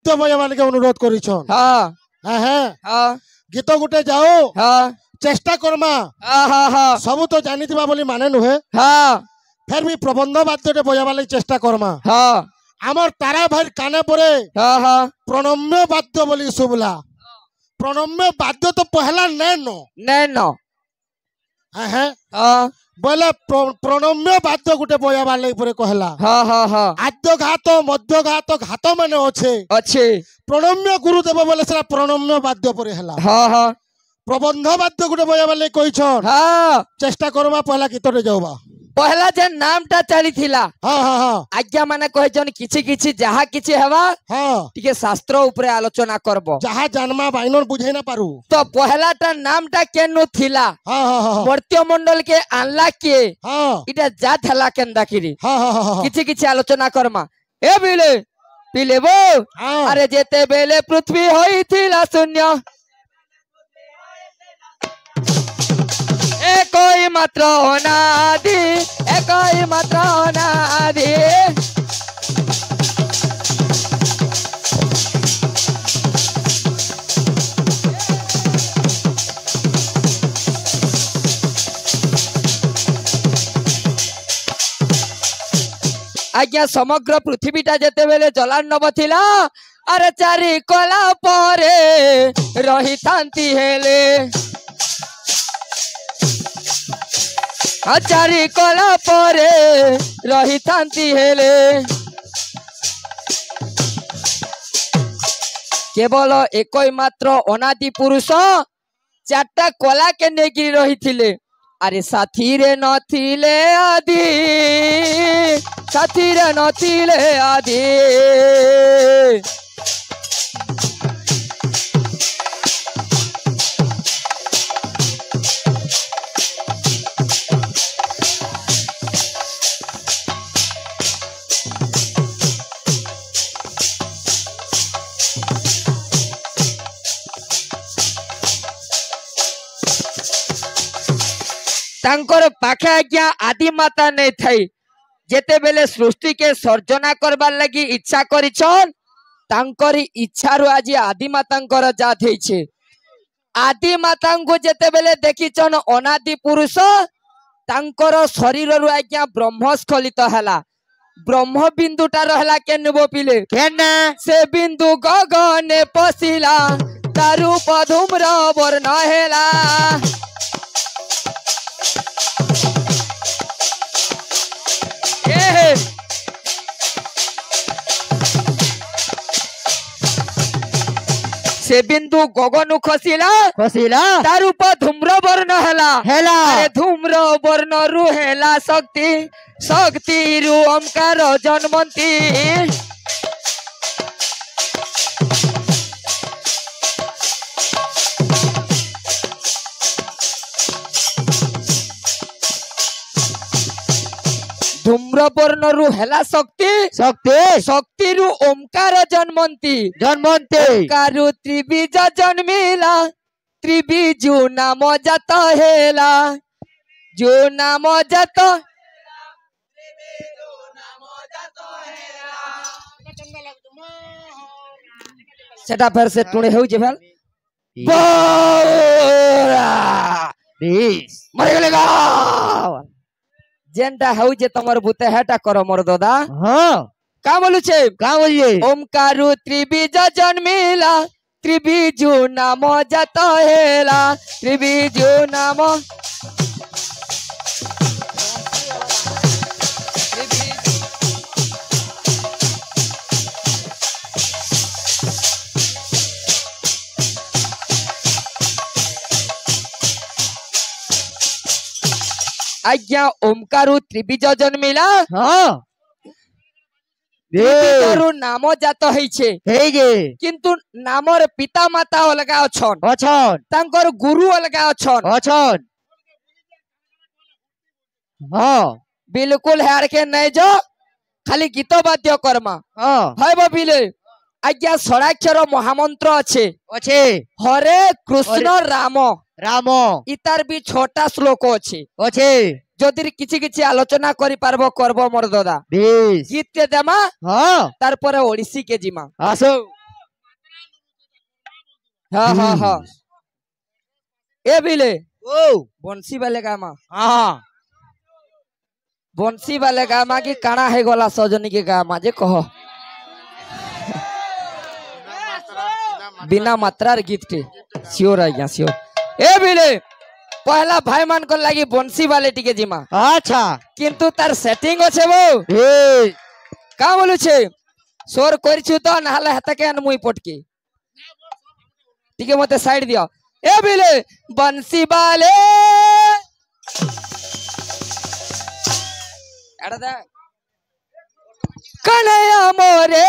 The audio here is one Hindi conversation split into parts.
बाद्य बजावा लगे अनुरोध करिछन। हाँ हाँ हाँ गीत गुटे जाओ हाँ चेष्टा करमा हाँ हाँ सब तो जानिथिबा बोली माने नुहे हाँ फिर भी प्रबंध बाद्यटे बजावा लगे चेष्टा करमा। हाँ आमर तारा भाई काने परे हाँ हाँ प्रणम्य बाद्य बोली शुभला। प्रणम्य बाद्य तो पहला नैनो नैनो हाँ हाँ बोले प्रणम्य बाद्य गुटे बजावा लगे परे कहला। हाँ हाँ हाँ आद्य घात मध्य घात घात माने अच्छे अच्छे प्रणम्य गुरुदेव बोले सेरा प्रणम्य बाद्य परे हला। हाँ हाँ प्रबंध बाद्य गुटे बजावा लगे कहिछन। हाँ चेष्टा करबा पहला गीतरे जाओबा। पहला जे नामटा चली थिला हाँ हाँ हाँ आज्ञा माने कहजन किछि किछि जहा किछि हेबा हाँ टिके शास्त्र ऊपर आलोचना करबो जहा जन्मा बाइनर बुझे ना पारू। तो पहलाटा नामटा केनु थिला हाँ हाँ हाँ मर्त्य मंडल के आनला के हाँ इटा जात हला केंदा किरी हाँ हाँ हाँ किछि किछि आलोचना करमा। ए बिले पिलेबो हाँ अरे जेते बेले पृथ्वी होई थिला शून्य कोई मात्र अनादि कोई मात्र अनादि आज्ञा समग्र पृथ्वीटा जेते बेले जलार्णव थिला अरे चारि कला परे रही थांती हेले चारि कला परे रही थांती हेले केवल एकई मात्र अनादि पुरुष चारटा कला के नेगिरी रही थिले। अरे साथी रे नथिले आदि साथी रे नथिले आदि तांकर पाखे आज्ञा आदि माता नहीं थई जेते बेले सृष्टि के सर्जना करबार लगी इच्छा करिछन तांकरी इच्छा रु आज आदि मातांकर जात हेछे। आदि मातांको जेते बेले देखिछन अनादि पुरुष तांकर शरीर रु आज्ञा ब्रह्म स्खलित हला। ब्रह्म बिंदुटा रहला केनबो पिले केना से बिंदु गगने पसिला तारू पधुम्र वर्ण हेला। से बिंदु गगन खसिला खसिला तार ऊपर धूम्र वर्ण हेला हेला अरे धूम्र वर्ण रु हेला शक्ति शक्ति रु ओंकार जन्मंती धूम्र वर्ण रु हेला शक्ति शक्ति शक्ति रु ओंकार जन्मंती जन्मंती ओंकार रु त्रिबीज जन्मिला त्रिबीजु नाम जात हेला जो नाम जात सेटा फिर से टुणे हो जे भेल मर गेलेगा जेंटा हउ जे तमर बुते हेटा करो मोर दादा। हां का बोलु छे का बोलिए ओमकार त्रिबीज जन्मिला त्रिबीजु नाम जात हेला त्रिबीजु नाम आज्ञा ओमकार त्रिबीज जन्मिला हां त्रिबीजरु नाम जात हेछे हेगे किंतु नामर पिता माता अलगा अछन अछन तांकर गुरु अलगा अछन अछन। हां बिल्कुल हार के नै जो खाली गीत वाद्य कर्मा हां हयबो बिले आज्ञा षडाक्षर महामंत्र अच्छे अच्छे हरे कृष्ण राम राम इतार भी छोटा श्लोक अच्छे अच्छे जदि किछि किछि आलोचना करि पारबो करबो मोर दादा गीत के देमा हां तार पर ओडिसी के जिमा आसो। हाँ हाँ हाँ ए बिले ओ बंसी वाले गामा हाँ बंसी वाले गामा की काना है गोला सजनी के गामा जे कहो बिना मात्रार गीत के सियोर आ गया सियोर ए बिले पहला भाई मान को लगी बंसी वाले टिके जिमा अच्छा किंतु तार सेटिंग আছে বউ ए का বলুছে সোর করছু তো নাহলে হাতে কেন মুই পটকি টিকে মতে সাইড দিও এ বিলে বंसी वाले এড়া দে কনয়া মোরে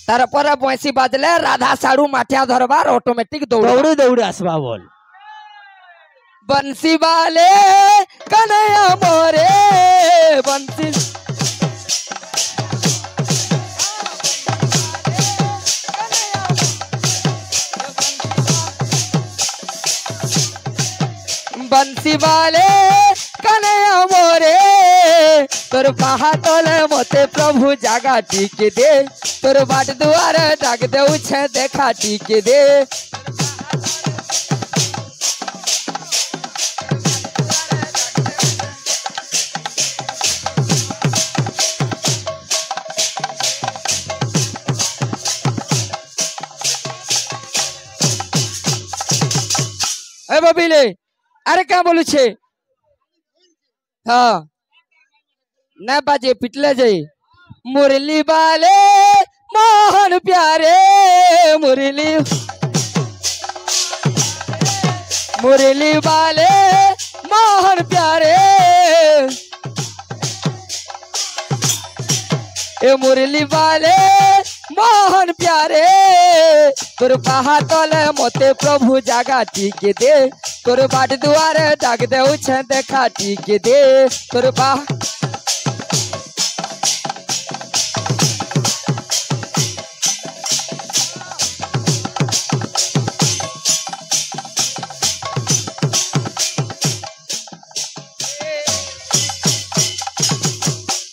তারপরে বंसी বাজলে রাধা সাড়ু মাঠিয়া ধরবার অটোমেটিক দৌড় दौड़े दौड़े आसबा बोल बंसी वाले कन्हैया मोरे बंसी बंसी वाले कन्हैया मोरे तोर बाहा तोले मोते प्रभु जागा टीक दे तोर बाट दुआर डाक दे उछे देखा टीक दे ए बबीले अरे क्या बोलू छे हाँ न बाजे पिटले जाई मुरली वाले मोहन प्यारे मुरली मुरली वाले मोहन प्यारे ए मुरली वाले मोहन प्यारे तोर बाहा तले मोते प्रभु जागा टीक दे तोर बाट दुआर डाक दे उछे देखा टीक दे तोर बाहा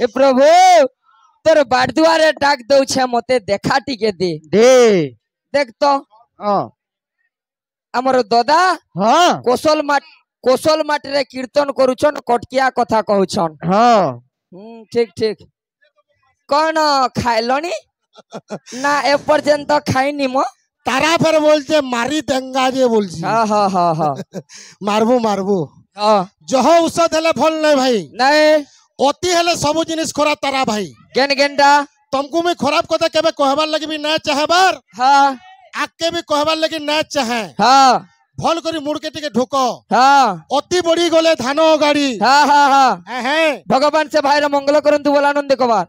ए प्रभु तोर बाट दुआरे डाक दउ छे मते देखा टिके दे दे देख तो हाँ हमर दादा हाँ कोसल माट रे कीर्तन करूछन कटकिया कथा कहूछन हाँ ठीक ठीक कौन खाइलनी ना ए पर्यंत खाइनी मो तारा फिर बोलते मारी देंगा जे बोलছি हाँ हाँ हाँ हाँ मारबू मारबू हाँ जह औषध हेले भल नहीं भाई नहीं अति हेले सब जिनिस खराब तारा भाई गेन गेंडा तुमको मैं खराब कथा केबे कहबार लगी भी ना चाहबार हाँ आके भी कहबार लगी ना चाहे हाँ भल करी मुड़ के टिके ढुको हाँ अति बड़ी गले धान गाड़ी हाँ हाँ हाँ हैं भगवान से भाई मंगल करंतु बोला आनंद कुमार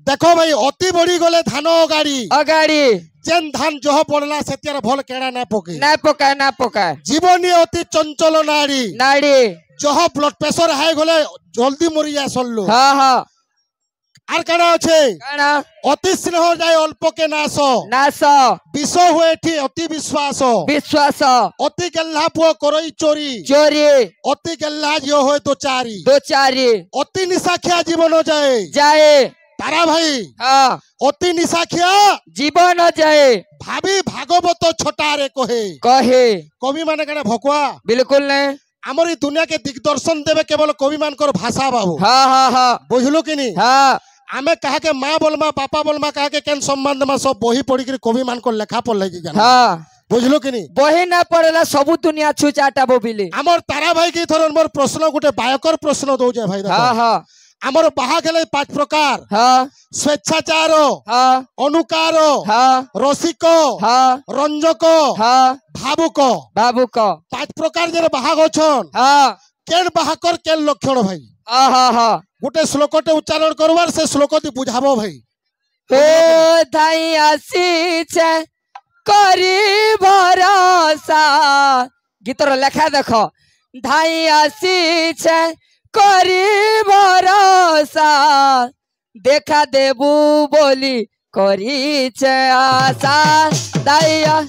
देखो भाई अति बड़ी गले धान गाड़ी अगाड़ी जेन धान जह पड़ला सेतियार भल केड़ा ना पके ना पकाए जीवनी अति चंचल नाड़ी नाड़ी जह ब्लड प्रेशर हाई गले जल्दी मरी जा सल्लू हाँ हाँ आर काना আছে काना अति स्नेह जाय अल्प के नाश नाश विष हुए थी अति विश्वास विश्वास अति गल्ला पुओ करई चोरी चोरी अति गल्ला जो होय तो चारी दो चारी अति निशाखिया जीवन जाए जाए तारा भाई हाँ अति निशाखिया जीवन जाए भाभी भागवत छोटारे कहे कहे कवि माने कने भकुआ बिल्कुल नहीं हमर ई दुनिया के दिग्दर्शन देवे केवल कवि मानकर भाषा बाबू हाँ हाँ हाँ बुझलु कि नहीं हाँ आमे कहा के माँ बोलमा पापा बोलमा कहा के केन संबंध में सब बही पढ़ी कर कवि मान को लेखा पढ़ लगी जाना हाँ बुझलु कि नहीं बही ना पड़ेला सबु दुनिया छुचाटा बोबिले हमर तारा भाई की थरन मोर प्रश्न गुटे बायकर प्रश्न दो जे भाई हाँ हाँ हमर बाहा गेले 5 प्रकार हाँ स्वेच्छाचार हाँ अनुकार हाँ रसिक हाँ रंजक हाँ भावुक बाबू को 5 प्रकार जे बाहा गछन हाँ केन बाहाकर केन लक्षण भाई हाँ हाँ हाँ गुटे श्लोकटे उच्चारण करवार से श्लोकति बुझाबो भाई ओ धाई आसी छे करी भरोसा गीतर लेखा देखो धाई आसी छे करी भरोसा देखा देबू बोली करी छे आशा दाइया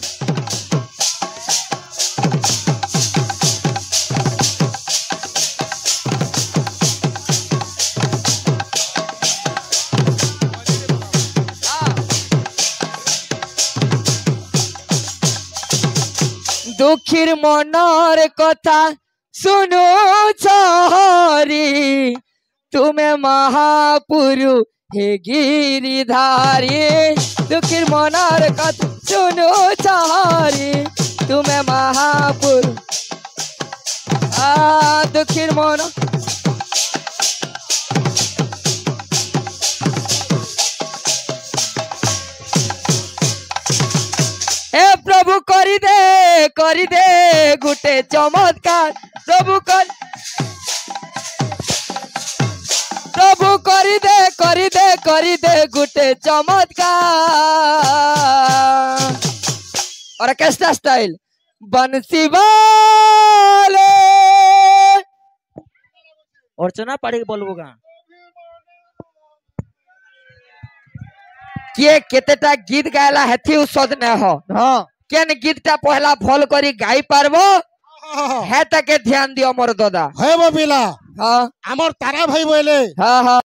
দুঃখীর মনের কথা শুনো হরি তুমি মহাপুরু হে গিরিধারী দুঃখীর মনের কথা শুনো হরি তুমি মহাপুরু দুঃখীর মন हे प्रभु करी दे गुटे चमत्कार प्रभु करी दे गुटे चमत्कार ऑर्केस्ट्रा स्टाइल बंसी वाले अर्चना पाड़ी बोलबो गान किए केतेटा गीत गायला हेथि उसद न हो हां केन गीतटा पहला भल करी गाई पारबो हे तके ध्यान दियो मोर दादा हे बबिला हां हमर तारा भाई बोले हां हां